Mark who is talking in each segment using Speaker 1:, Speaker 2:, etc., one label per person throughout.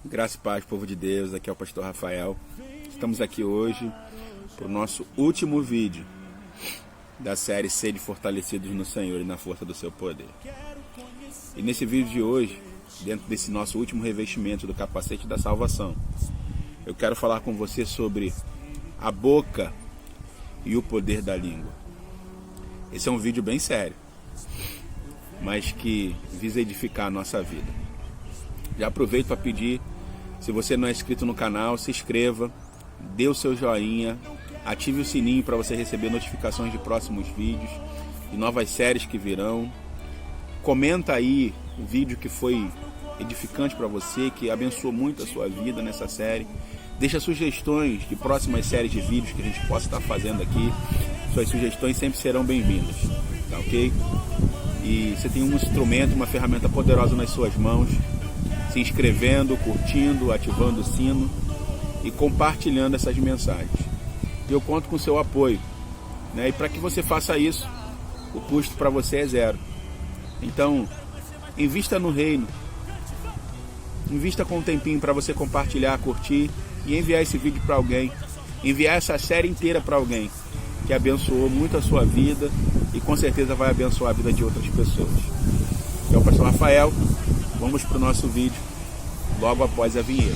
Speaker 1: Graça e paz, povo de Deus, aqui é o pastor Rafael. Estamos aqui hoje para o nosso último vídeo da série Sede Fortalecidos no Senhor e na Força do Seu Poder. E nesse vídeo de hoje, dentro desse nosso último revestimento do capacete da salvação, eu quero falar com você sobre a boca e o poder da língua. Esse é um vídeo bem sério, mas que visa edificar a nossa vida. Já aproveito para pedir, se você não é inscrito no canal, se inscreva, dê o seu joinha, ative o sininho para você receber notificações de próximos vídeos, de novas séries que virão. Comenta aí o vídeo que foi edificante para você, que abençoou muito a sua vida nessa série. Deixa sugestões de próximas séries de vídeos que a gente possa estar fazendo aqui. Suas sugestões sempre serão bem-vindas, tá ok? E você tem um instrumento, uma ferramenta poderosa nas suas mãos, se inscrevendo, curtindo, ativando o sino e compartilhando essas mensagens. Eu conto com o seu apoio, né? E para que você faça isso, o custo para você é zero. Então, invista no reino, invista com um tempinho para você compartilhar, curtir e enviar esse vídeo para alguém, enviar essa série inteira para alguém que abençoou muito a sua vida e com certeza vai abençoar a vida de outras pessoas. Eu, pastor Rafael, vamos para o nosso vídeo logo após a vinheta.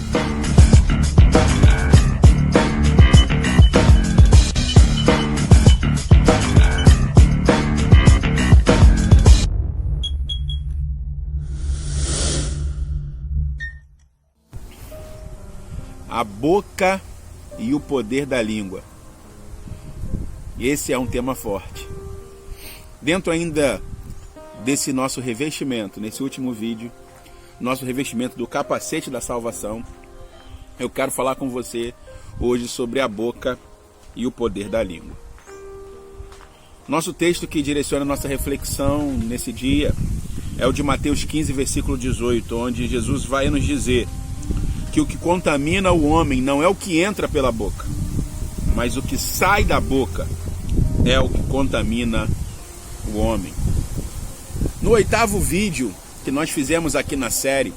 Speaker 1: A boca e o poder da língua. Esse é um tema forte. Dentro ainda desse nosso revestimento, nesse último vídeo, nosso revestimento do capacete da salvação, eu quero falar com você hoje sobre a boca e o poder da língua. Nosso texto que direciona a nossa reflexão nesse dia é o de Mateus 15, versículo 18, onde Jesus vai nos dizer que o que contamina o homem não é o que entra pela boca, mas o que sai da boca é o que contamina o homem. No oitavo vídeo que nós fizemos aqui na série,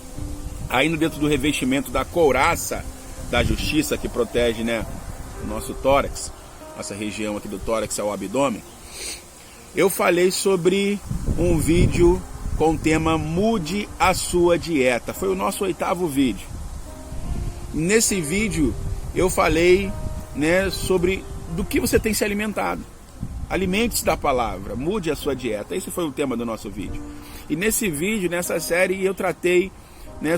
Speaker 1: ainda dentro do revestimento da couraça da justiça que protege, o nosso tórax, nossa região aqui do tórax ao abdômen, eu falei sobre um vídeo com o tema Mude a Sua Dieta. Foi o nosso oitavo vídeo. Nesse vídeo eu falei sobre do que você tem se alimentado. Alimente-se da palavra, mude a sua dieta. Esse foi o tema do nosso vídeo. E nesse vídeo, nessa série, eu tratei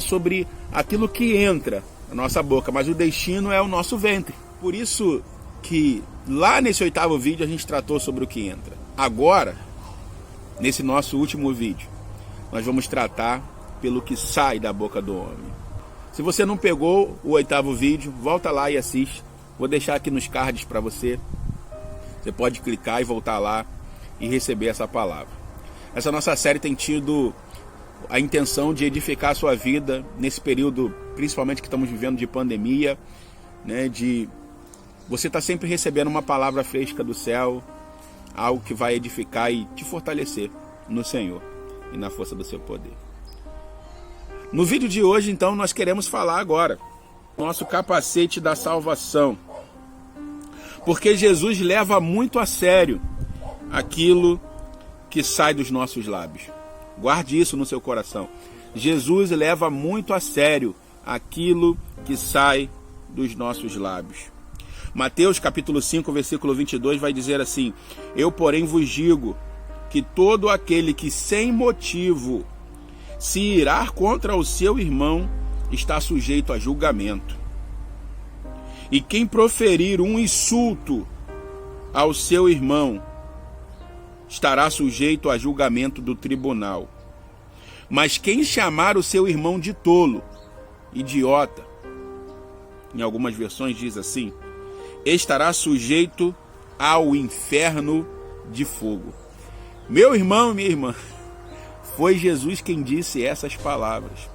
Speaker 1: sobre aquilo que entra na nossa boca, mas o destino é o nosso ventre. Por isso que lá nesse oitavo vídeo a gente tratou sobre o que entra. Agora, nesse nosso último vídeo, nós vamos tratar pelo que sai da boca do homem. Se você não pegou o oitavo vídeo, volta lá e assiste. Vou deixar aqui nos cards para você. Você pode clicar e voltar lá e receber essa palavra. Essa nossa série tem tido a intenção de edificar a sua vida nesse período, principalmente que estamos vivendo de pandemia, de você estar sempre recebendo uma palavra fresca do céu, algo que vai edificar e te fortalecer no Senhor e na força do seu poder. No vídeo de hoje, então, nós queremos falar agora nosso capacete da salvação. Porque Jesus leva muito a sério aquilo que sai dos nossos lábios. Guarde isso no seu coração. Jesus leva muito a sério aquilo que sai dos nossos lábios. Mateus capítulo 5, versículo 22 vai dizer assim: Eu, porém, vos digo que todo aquele que sem motivo se irar contra o seu irmão está sujeito a julgamento. E quem proferir um insulto ao seu irmão estará sujeito a julgamento do tribunal. Mas quem chamar o seu irmão de tolo, idiota, em algumas versões diz assim, estará sujeito ao inferno de fogo. Meu irmão e minha irmã, foi Jesus quem disse essas palavras.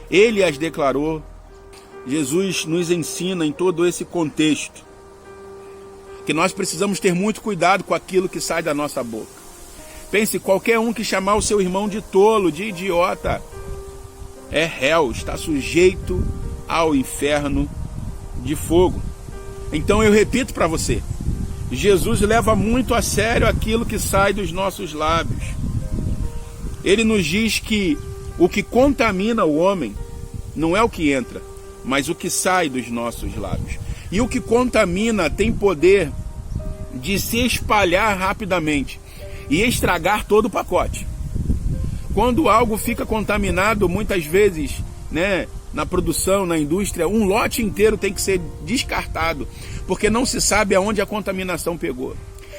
Speaker 1: Ele as declarou. Jesus nos ensina em todo esse contexto que nós precisamos ter muito cuidado com aquilo que sai da nossa boca. Pense, qualquer um que chamar o seu irmão de tolo, de idiota, é réu, está sujeito ao inferno de fogo. Então eu repito para você, Jesus leva muito a sério aquilo que sai dos nossos lábios. Ele nos diz que o que contamina o homem não é o que entra, mas o que sai dos nossos lábios. E o que contamina tem poder de se espalhar rapidamente e estragar todo o pacote. Quando algo fica contaminado, muitas vezes, na produção, na indústria, um lote inteiro tem que ser descartado, porque não se sabe aonde a contaminação pegou.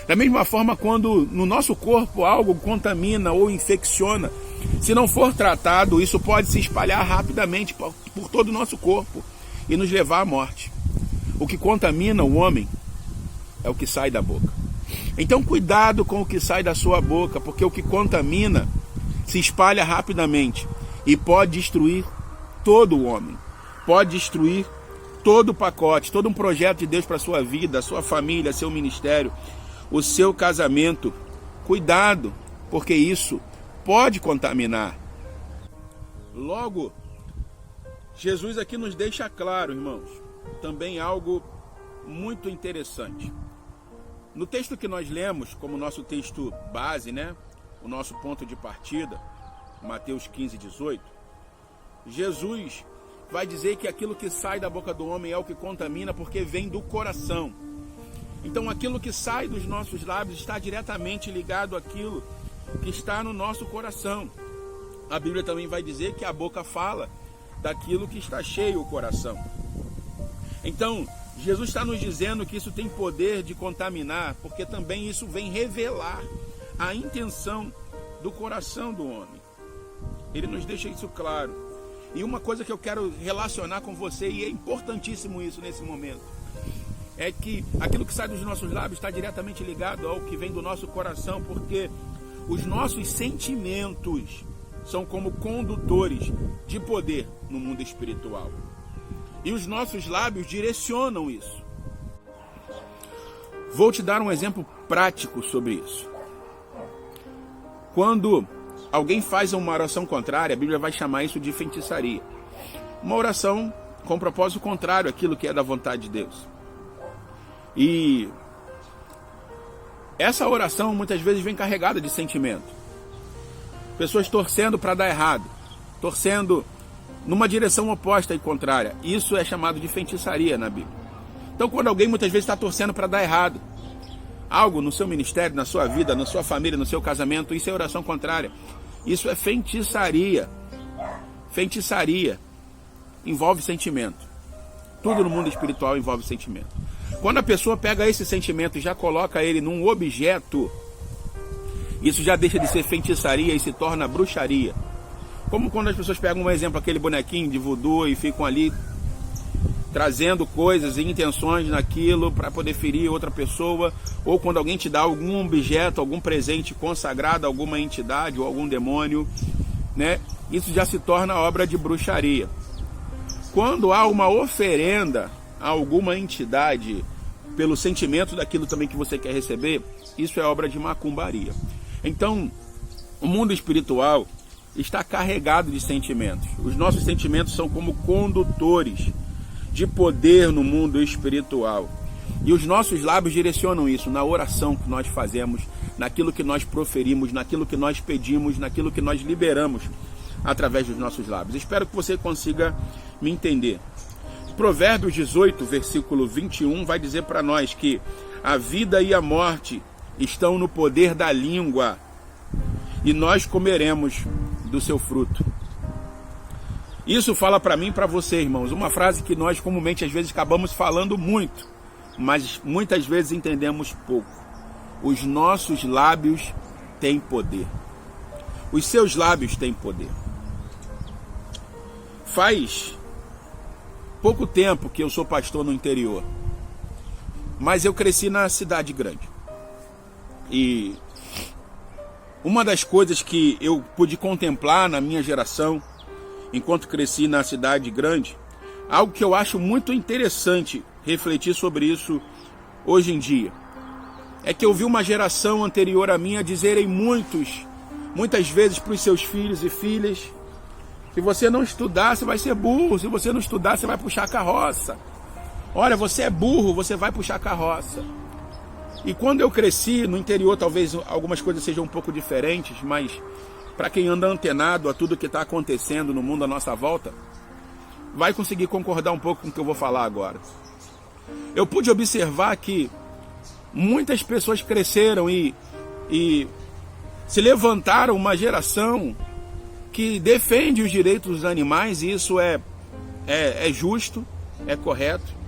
Speaker 1: Da mesma forma, quando no nosso corpo algo contamina ou infecciona, se não for tratado, isso pode se espalhar rapidamente por todo o nosso corpo e nos levar à morte. O que contamina o homem é o que sai da boca. Então cuidado com o que sai da sua boca, porque o que contamina se espalha rapidamente e pode destruir todo o homem, pode destruir todo o pacote, todo um projeto de Deus para a sua vida, a sua família, seu ministério, o seu casamento. Cuidado, porque isso pode contaminar. Logo, Jesus aqui nos deixa claro, irmãos, também algo muito interessante. No texto que nós lemos, como nosso texto base, o nosso ponto de partida, Mateus 15, 18, Jesus vai dizer que aquilo que sai da boca do homem é o que contamina, porque vem do coração. Então aquilo que sai dos nossos lábios está diretamente ligado àquilo que está no nosso coração. A Bíblia também vai dizer que a boca fala daquilo que está cheio o coração. Então, Jesus está nos dizendo que isso tem poder de contaminar, porque também isso vem revelar a intenção do coração do homem. Ele nos deixa isso claro. E uma coisa que eu quero relacionar com você, e é importantíssimo isso nesse momento, é que aquilo que sai dos nossos lábios está diretamente ligado ao que vem do nosso coração, porque os nossos sentimentos são como condutores de poder no mundo espiritual. E os nossos lábios direcionam isso. Vou te dar um exemplo prático sobre isso. Quando alguém faz uma oração contrária, a Bíblia vai chamar isso de feitiçaria. Uma oração com propósito contrário àquilo que é da vontade de Deus. E essa oração muitas vezes vem carregada de sentimento. Pessoas torcendo para dar errado, torcendo numa direção oposta e contrária. Isso é chamado de feitiçaria na Bíblia. Então, quando alguém muitas vezes está torcendo para dar errado, algo no seu ministério, na sua vida, na sua família, no seu casamento, isso é oração contrária. Isso é feitiçaria. Feitiçaria envolve sentimento. Tudo no mundo espiritual envolve sentimento. Quando a pessoa pega esse sentimento e já coloca ele num objeto, isso já deixa de ser feitiçaria e se torna bruxaria. Como quando as pessoas pegam, um exemplo, aquele bonequinho de voodoo e ficam ali trazendo coisas e intenções naquilo para poder ferir outra pessoa, ou quando alguém te dá algum objeto, algum presente consagrado a alguma entidade ou algum demônio, isso já se torna obra de bruxaria. Quando há uma oferenda a alguma entidade pelo sentimento daquilo também que você quer receber, isso é obra de macumbaria. Então, o mundo espiritual está carregado de sentimentos. Os nossos sentimentos são como condutores de poder no mundo espiritual. E os nossos lábios direcionam isso na oração que nós fazemos, naquilo que nós proferimos, naquilo que nós pedimos, naquilo que nós liberamos através dos nossos lábios. Espero que você consiga me entender. Provérbios 18, versículo 21, vai dizer para nós que a vida e a morte estão no poder da língua, e nós comeremos do seu fruto. Isso fala para mim e para você, irmãos, uma frase que nós comumente às vezes acabamos falando muito, mas muitas vezes entendemos pouco. Os nossos lábios têm poder. Os seus lábios têm poder. Faz pouco tempo que eu sou pastor no interior, mas eu cresci na cidade grande. E uma das coisas que eu pude contemplar na minha geração, enquanto cresci na cidade grande, algo que eu acho muito interessante refletir sobre isso hoje em dia, é que eu vi uma geração anterior à minha dizerem muitas vezes para os seus filhos e filhas Se você não estudar, você vai ser burro. Se você não estudar, você vai puxar a carroça. Olha, você é burro, você vai puxar a carroça. E quando eu cresci no interior, talvez algumas coisas sejam um pouco diferentes, mas para quem anda antenado a tudo que está acontecendo no mundo à nossa volta, vai conseguir concordar um pouco com o que eu vou falar agora. Eu pude observar que muitas pessoas cresceram e se levantaram uma geração que defende os direitos dos animais, e isso é justo, é correto.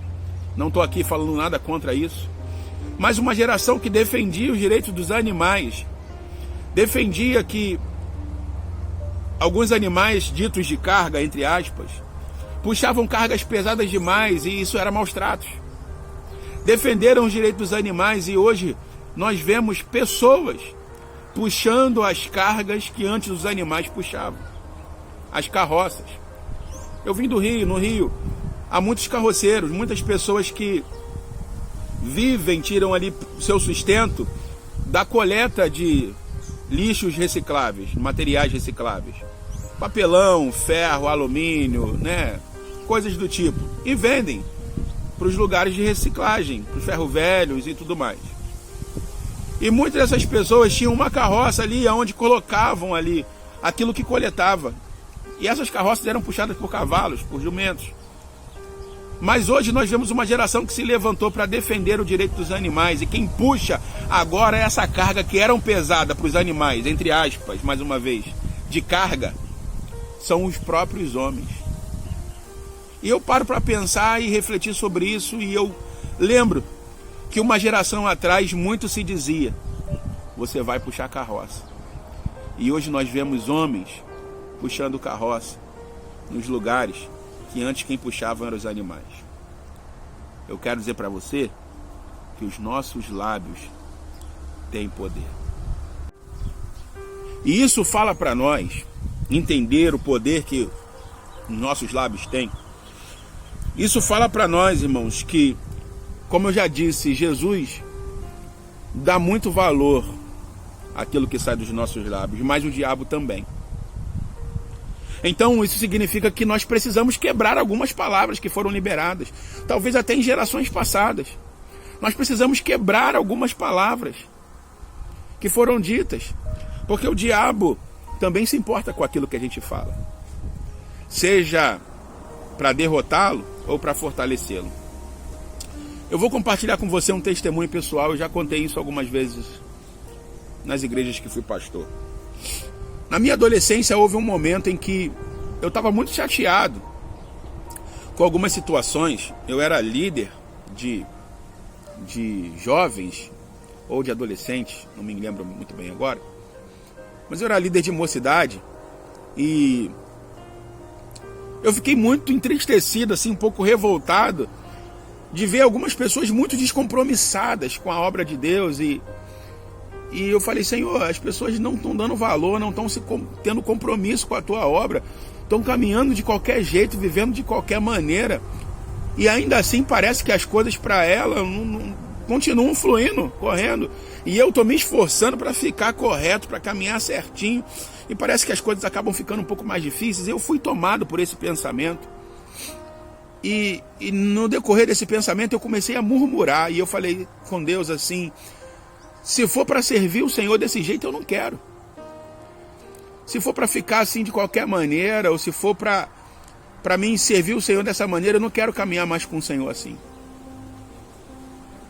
Speaker 1: Não estou aqui falando nada contra isso. Mas uma geração que defendia os direitos dos animais, defendia que alguns animais ditos de carga, entre aspas, puxavam cargas pesadas demais e isso era maus tratos. Defenderam os direitos dos animais e hoje nós vemos pessoas puxando as cargas que antes os animais puxavam. As carroças. Eu vim do Rio, no Rio há muitos carroceiros, muitas pessoas que vivem, tiram ali seu sustento da coleta de lixos recicláveis, materiais recicláveis. Papelão, ferro, alumínio, né? Coisas do tipo. E vendem para os lugares de reciclagem, para os ferro velhos e tudo mais. E muitas dessas pessoas tinham uma carroça ali onde colocavam ali aquilo que coletava. E essas carroças eram puxadas por cavalos, por jumentos. Mas hoje nós vemos uma geração que se levantou para defender o direito dos animais. E quem puxa agora essa carga que era pesada para os animais, entre aspas, mais uma vez, de carga, são os próprios homens. E eu paro para pensar e refletir sobre isso e eu lembro que uma geração atrás muito se dizia: você vai puxar carroça. E hoje nós vemos homens puxando carroça nos lugares que antes quem puxava eram os animais. Eu quero dizer para você que os nossos lábios têm poder. E isso fala para nós entender o poder que os nossos lábios têm. Isso fala para nós, irmãos, que, como eu já disse, Jesus dá muito valor àquilo que sai dos nossos lábios, mas o diabo também. Então isso significa que nós precisamos quebrar algumas palavras que foram liberadas, talvez até em gerações passadas. Nós precisamos quebrar algumas palavras que foram ditas, porque o diabo também se importa com aquilo que a gente fala, seja para derrotá-lo ou para fortalecê-lo. Eu vou compartilhar com você um testemunho pessoal. Eu já contei isso algumas vezes nas igrejas que fui pastor. Na minha adolescência houve um momento em que eu estava muito chateado com algumas situações. Eu era líder de jovens ou de adolescentes, não me lembro muito bem agora, mas eu era líder de mocidade e eu fiquei muito entristecido, assim, um pouco revoltado de ver algumas pessoas muito descompromissadas com a obra de Deus e eu falei: Senhor, as pessoas não estão dando valor, não estão tendo compromisso com a tua obra, estão caminhando de qualquer jeito, vivendo de qualquer maneira, e ainda assim parece que as coisas para ela não continuam fluindo, correndo, e eu estou me esforçando para ficar correto, para caminhar certinho, e parece que as coisas acabam ficando um pouco mais difíceis. Eu fui tomado por esse pensamento, e no decorrer desse pensamento eu comecei a murmurar, e eu falei com Deus assim: se for para servir o Senhor desse jeito, eu não quero. Se for para ficar assim de qualquer maneira, ou se for para mim servir o Senhor dessa maneira, eu não quero caminhar mais com o Senhor assim.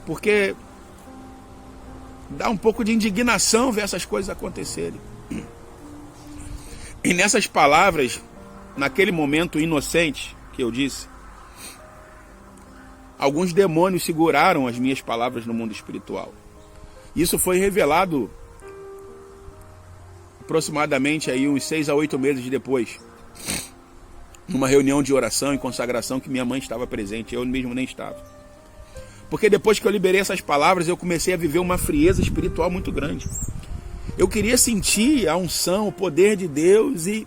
Speaker 1: Porque dá um pouco de indignação ver essas coisas acontecerem. E nessas palavras, naquele momento inocente que eu disse, alguns demônios seguraram as minhas palavras no mundo espiritual. Isso foi revelado aproximadamente aí uns 6 a 8 meses depois, numa reunião de oração e consagração que minha mãe estava presente, eu mesmo nem estava. Porque depois que eu liberei essas palavras, eu comecei a viver uma frieza espiritual muito grande. Eu queria sentir a unção, o poder de Deus e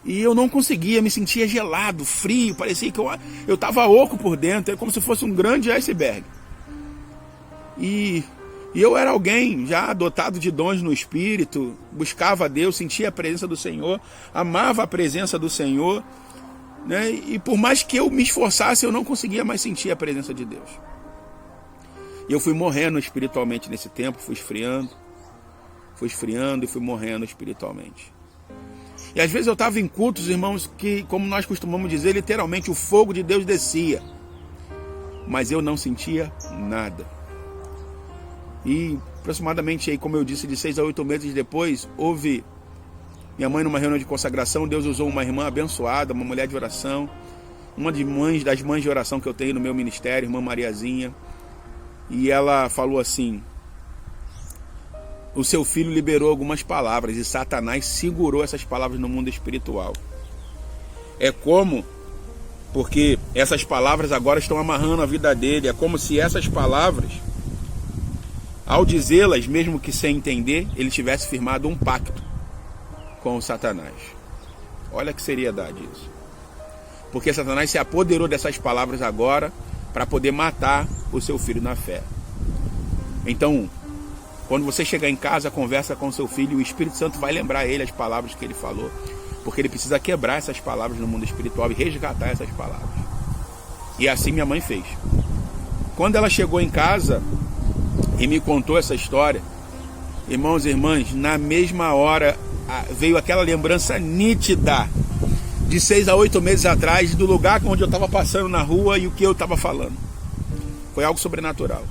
Speaker 1: eu não conseguia, me sentia gelado, frio, parecia que eu estava oco por dentro, é como se fosse um grande iceberg. E E eu era alguém já dotado de dons no Espírito, buscava a Deus, sentia a presença do Senhor, amava a presença do Senhor, né? E por mais que eu me esforçasse, eu não conseguia mais sentir a presença de Deus. E eu fui morrendo espiritualmente nesse tempo, fui esfriando e fui morrendo espiritualmente. E às vezes eu estava em cultos, irmãos, que, como nós costumamos dizer, literalmente o fogo de Deus descia. Mas eu não sentia nada. E aproximadamente, como eu disse, de 6 a 8 meses depois, houve minha mãe numa reunião de consagração. Deus usou uma irmã abençoada, uma mulher de oração, uma das mães de oração que eu tenho no meu ministério, irmã Mariazinha. E ela falou assim: o seu filho liberou algumas palavras e Satanás segurou essas palavras no mundo espiritual. Porque essas palavras agora estão amarrando a vida dele. É como se essas palavras, ao dizê-las, mesmo que sem entender, ele tivesse firmado um pacto com o Satanás. Olha que seriedade isso. Porque Satanás se apoderou dessas palavras agora para poder matar o seu filho na fé. Então, quando você chegar em casa, conversa com seu filho, o Espírito Santo vai lembrar ele as palavras que ele falou, porque ele precisa quebrar essas palavras no mundo espiritual e resgatar essas palavras. E assim minha mãe fez. Quando ela chegou em casa e me contou essa história, irmãos e irmãs, na mesma hora veio aquela lembrança nítida de 6 a 8 meses atrás, do lugar onde eu estava passando na rua e o que eu estava falando. Foi algo sobrenatural.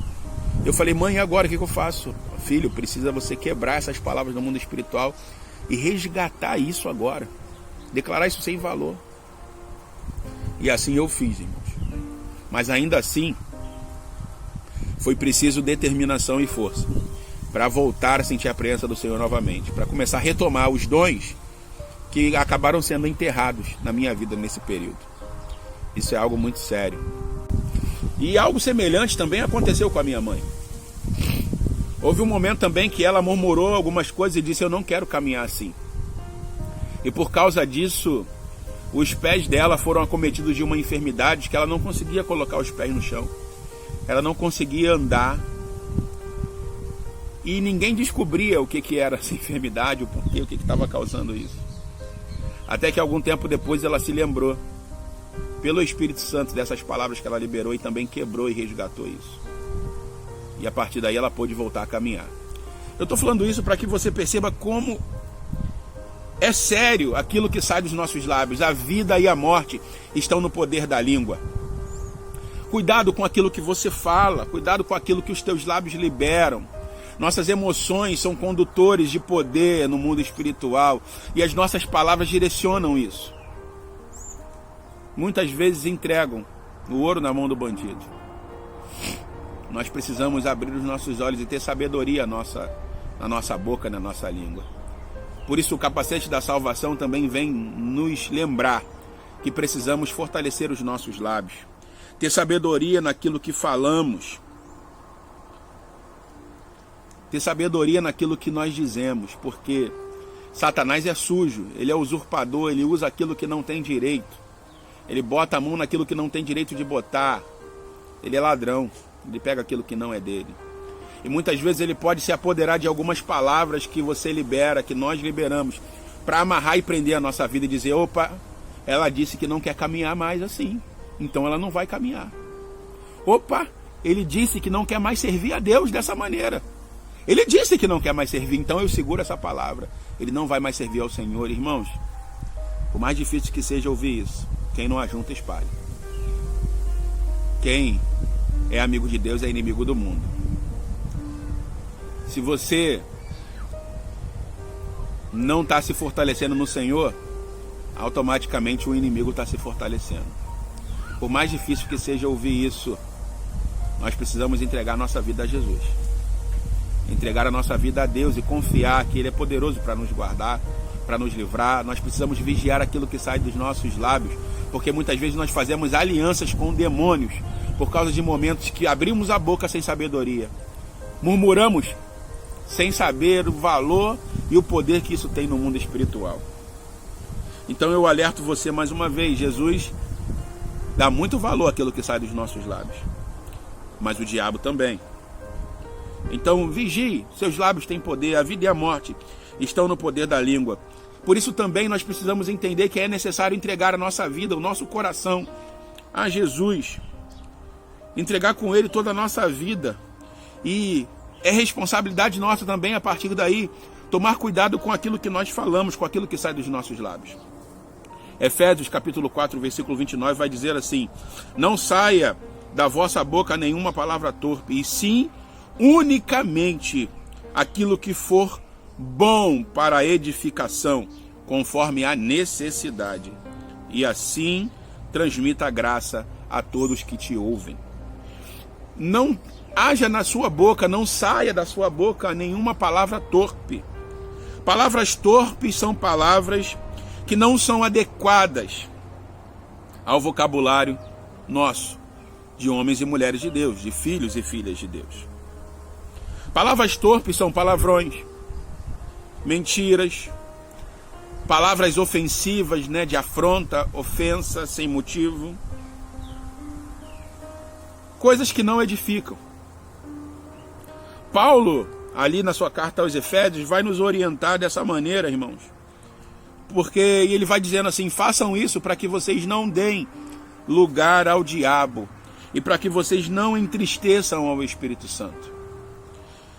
Speaker 1: Eu falei: mãe, e agora o que eu faço? Filho, precisa você quebrar essas palavras no mundo espiritual e resgatar isso agora. Declarar isso sem valor. E assim eu fiz, irmãos. Mas ainda assim, foi preciso determinação e força para voltar a sentir a presença do Senhor novamente, para começar a retomar os dons que acabaram sendo enterrados na minha vida nesse período. Isso é algo muito sério. E algo semelhante também aconteceu com a minha mãe. Houve um momento também que ela murmurou algumas coisas e disse: eu não quero caminhar assim. E por causa disso, os pés dela foram acometidos de uma enfermidade que ela não conseguia colocar os pés no chão. Ela não conseguia andar. E ninguém descobria o que era essa enfermidade, o porquê, o que estava causando isso. Até que algum tempo depois ela se lembrou, pelo Espírito Santo, dessas palavras que ela liberou e também quebrou e resgatou isso. E a partir daí ela pôde voltar a caminhar. Eu estou falando isso para que você perceba como é sério aquilo que sai dos nossos lábios. A vida e a morte estão no poder da língua. Cuidado com aquilo que você fala, cuidado com aquilo que os teus lábios liberam. Nossas emoções são condutores de poder no mundo espiritual e as nossas palavras direcionam isso. Muitas vezes entregam o ouro na mão do bandido. Nós precisamos abrir os nossos olhos e ter sabedoria na nossa boca, na nossa língua. Por isso o capacete da salvação também vem nos lembrar que precisamos fortalecer os nossos lábios, ter sabedoria naquilo que falamos, ter sabedoria naquilo que nós dizemos, porque Satanás é sujo, ele é usurpador, ele usa aquilo que não tem direito, ele bota a mão naquilo que não tem direito de botar, ele é ladrão, ele pega aquilo que não é dele. E muitas vezes ele pode se apoderar de algumas palavras que você libera, que nós liberamos, para amarrar e prender a nossa vida e dizer: opa, ela disse que não quer caminhar mais assim, então ela não vai caminhar. Opa, ele disse que não quer mais servir a Deus dessa maneira. Ele disse que não quer mais servir, então eu seguro essa palavra. Ele não vai mais servir ao Senhor. Irmãos, por mais difícil que seja ouvir isso, quem não ajunta, espalha. Quem é amigo de Deus é inimigo do mundo. Se você não está se fortalecendo no Senhor, automaticamente o inimigo está se fortalecendo. Por mais difícil que seja ouvir isso, nós precisamos entregar nossa vida a Jesus. Entregar a nossa vida a Deus e confiar que Ele é poderoso para nos guardar, para nos livrar. Nós precisamos vigiar aquilo que sai dos nossos lábios, porque muitas vezes nós fazemos alianças com demônios por causa de momentos que abrimos a boca sem sabedoria. Murmuramos sem saber o valor e o poder que isso tem no mundo espiritual. Então eu alerto você mais uma vez: Jesus dá muito valor àquilo que sai dos nossos lábios, mas o diabo também. Então vigie, seus lábios têm poder, a vida e a morte estão no poder da língua. Por isso também nós precisamos entender que é necessário entregar a nossa vida, o nosso coração a Jesus. Entregar com Ele toda a nossa vida. E é responsabilidade nossa também, a partir daí, tomar cuidado com aquilo que nós falamos, com aquilo que sai dos nossos lábios. Efésios capítulo 4, versículo 29 vai dizer assim: não saia da vossa boca nenhuma palavra torpe, e sim unicamente aquilo que for bom para a edificação, conforme a necessidade, e assim transmita a graça a todos que te ouvem. Não haja na sua boca, não saia da sua boca nenhuma palavra torpe. Palavras torpes são palavras que não são adequadas ao vocabulário nosso, de homens e mulheres de Deus, de filhos e filhas de Deus. Palavras torpes são palavrões, mentiras, palavras ofensivas, de afronta, ofensa, sem motivo. Coisas que não edificam. Paulo, ali na sua carta aos Efésios, vai nos orientar dessa maneira, irmãos. Porque ele vai dizendo assim: façam isso para que vocês não deem lugar ao diabo e para que vocês não entristeçam ao Espírito Santo.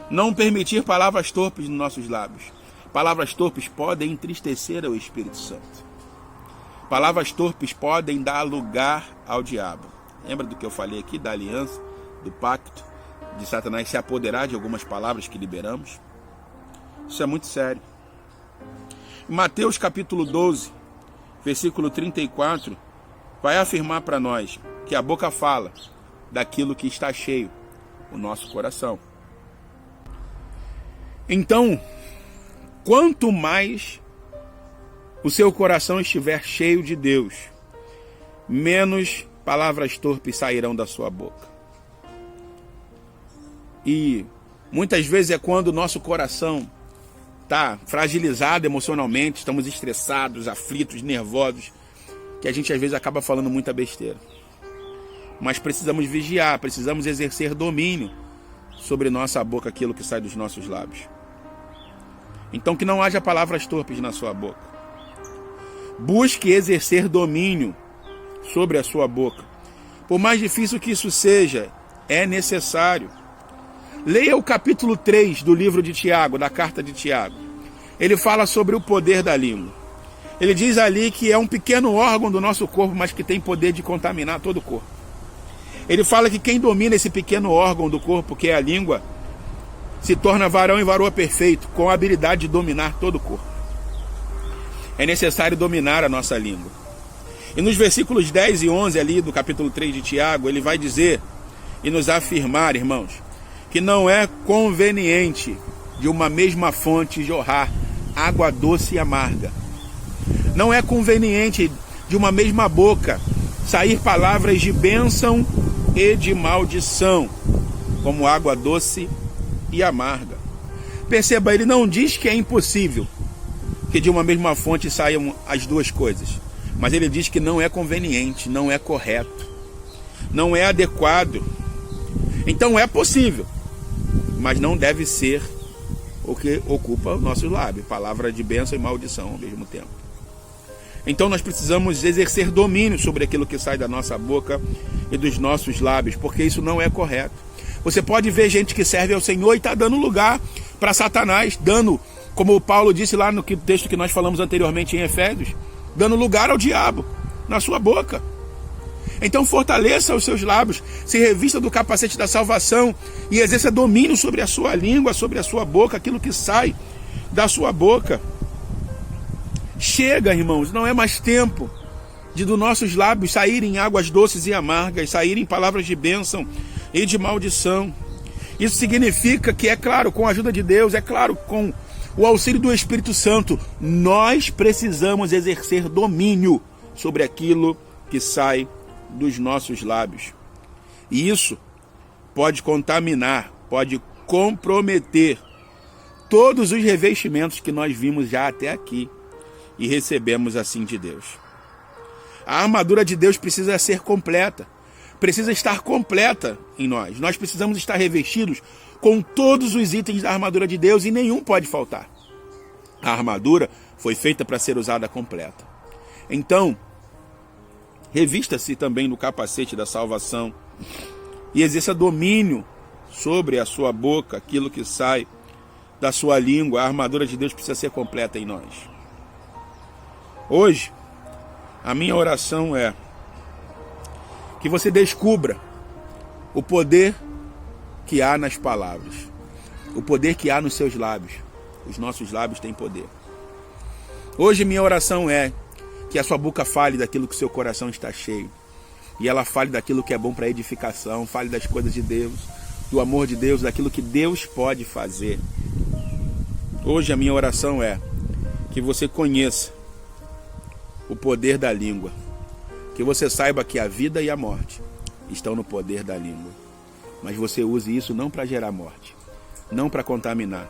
Speaker 1: Não permitir palavras torpes nos nossos lábios. Palavras torpes podem entristecer ao Espírito Santo. Palavras torpes podem dar lugar ao diabo. Lembra do que eu falei aqui, da aliança, do pacto, de Satanás se apoderar de algumas palavras que liberamos? Isso é muito sério. Em Mateus capítulo 12, versículo 34, vai afirmar para nós que a boca fala daquilo que está cheio, o nosso coração. Então, quanto mais o seu coração estiver cheio de Deus, menos palavras torpes sairão da sua boca. E muitas vezes é quando o nosso coração está fragilizado emocionalmente, estamos estressados, aflitos, nervosos, que a gente às vezes acaba falando muita besteira. Mas precisamos vigiar, precisamos exercer domínio sobre nossa boca, aquilo que sai dos nossos lábios. Então que não haja palavras torpes na sua boca. Busque exercer domínio sobre a sua boca. Por mais difícil que isso seja, é necessário. Leia o capítulo 3 do livro de Tiago, da carta de Tiago. Ele fala sobre o poder da língua. Ele diz ali que é um pequeno órgão do nosso corpo, mas que tem poder de contaminar todo o corpo. Ele fala que quem domina esse pequeno órgão do corpo, que é a língua, se torna varão e varoa perfeito, com a habilidade de dominar todo o corpo. É necessário dominar a nossa língua. E nos versículos 10 e 11 ali do capítulo 3 de Tiago, ele vai dizer e nos afirmar, irmãos, que não é conveniente de uma mesma fonte jorrar água doce e amarga. Não é conveniente de uma mesma boca sair palavras de bênção e de maldição, como água doce e amarga. Perceba, ele não diz que é impossível que de uma mesma fonte saiam as duas coisas, mas ele diz que não é conveniente, não é correto, não é adequado. Então é possível, mas não deve ser o que ocupa o nosso lábio, palavra de bênção e maldição ao mesmo tempo. Então nós precisamos exercer domínio sobre aquilo que sai da nossa boca e dos nossos lábios, porque isso não é correto. Você pode ver gente que serve ao Senhor e está dando lugar para Satanás, dando, como o Paulo disse lá no texto que nós falamos anteriormente em Efésios, dando lugar ao diabo na sua boca. Então fortaleça os seus lábios, se revista do capacete da salvação e exerça domínio sobre a sua língua, sobre a sua boca, aquilo que sai da sua boca. Chega, irmãos, não é mais tempo de dos nossos lábios saírem águas doces e amargas, saírem palavras de bênção e de maldição. Isso significa que, é claro, com a ajuda de Deus, é claro, com o auxílio do Espírito Santo, nós precisamos exercer domínio sobre aquilo que sai dos nossos lábios. E isso pode contaminar, pode comprometer todos os revestimentos que nós vimos já até aqui e recebemos assim de Deus. A armadura de Deus precisa ser completa, precisa estar completa em nós. Nós precisamos estar revestidos com todos os itens da armadura de Deus e nenhum pode faltar. A armadura foi feita para ser usada completa. Então, revista-se também no capacete da salvação e exerça domínio sobre a sua boca, aquilo que sai da sua língua. A armadura de Deus precisa ser completa em nós. Hoje, a minha oração é que você descubra o poder que há nas palavras, o poder que há nos seus lábios. Os nossos lábios têm poder. Hoje minha oração é que a sua boca fale daquilo que o seu coração está cheio, e ela fale daquilo que é bom para edificação, fale das coisas de Deus, do amor de Deus, daquilo que Deus pode fazer. Hoje a minha oração é que você conheça o poder da língua, que você saiba que a vida e a morte estão no poder da língua, mas você use isso não para gerar morte, não para contaminar,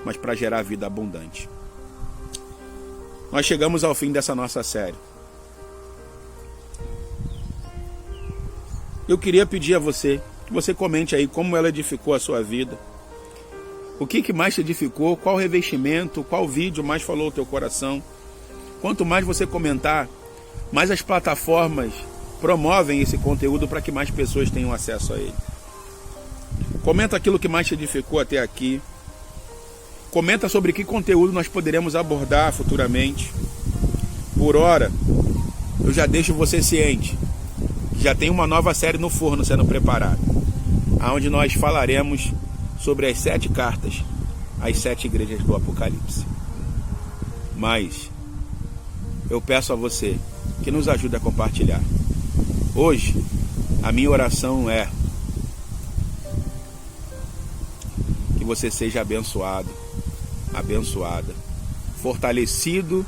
Speaker 1: mas para gerar vida abundante. Nós chegamos ao fim dessa nossa série. Eu queria pedir a você que você comente aí como ela edificou a sua vida. O que mais te edificou? Qual revestimento? Qual vídeo mais falou o teu coração? Quanto mais você comentar, mais as plataformas promovem esse conteúdo para que mais pessoas tenham acesso a ele. Comenta aquilo que mais te edificou até aqui. Comenta sobre que conteúdo nós poderemos abordar futuramente. Por hora, eu já deixo você ciente que já tem uma nova série no forno sendo preparada, onde nós falaremos sobre as 7 cartas às 7 igrejas do Apocalipse. Mas eu peço a você que nos ajude a compartilhar. Hoje, a minha oração é que você seja abençoado, abençoada, fortalecida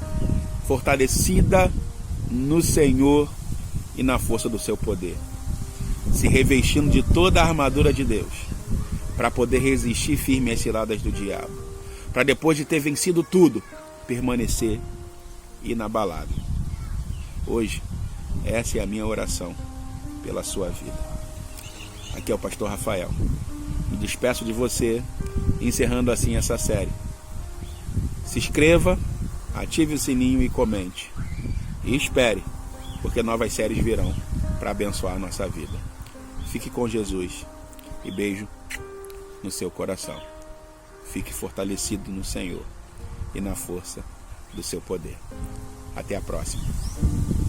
Speaker 1: no Senhor e na força do seu poder, se revestindo de toda a armadura de Deus, para poder resistir firme às ciladas do diabo, para depois de ter vencido tudo, permanecer inabalável. Hoje, essa é a minha oração pela sua vida. Aqui é o pastor Rafael. Me despeço de você, encerrando assim essa série. Se inscreva, ative o sininho e comente. E espere, porque novas séries virão para abençoar a nossa vida. Fique com Jesus e beijo no seu coração. Fique fortalecido no Senhor e na força do seu poder. Até a próxima.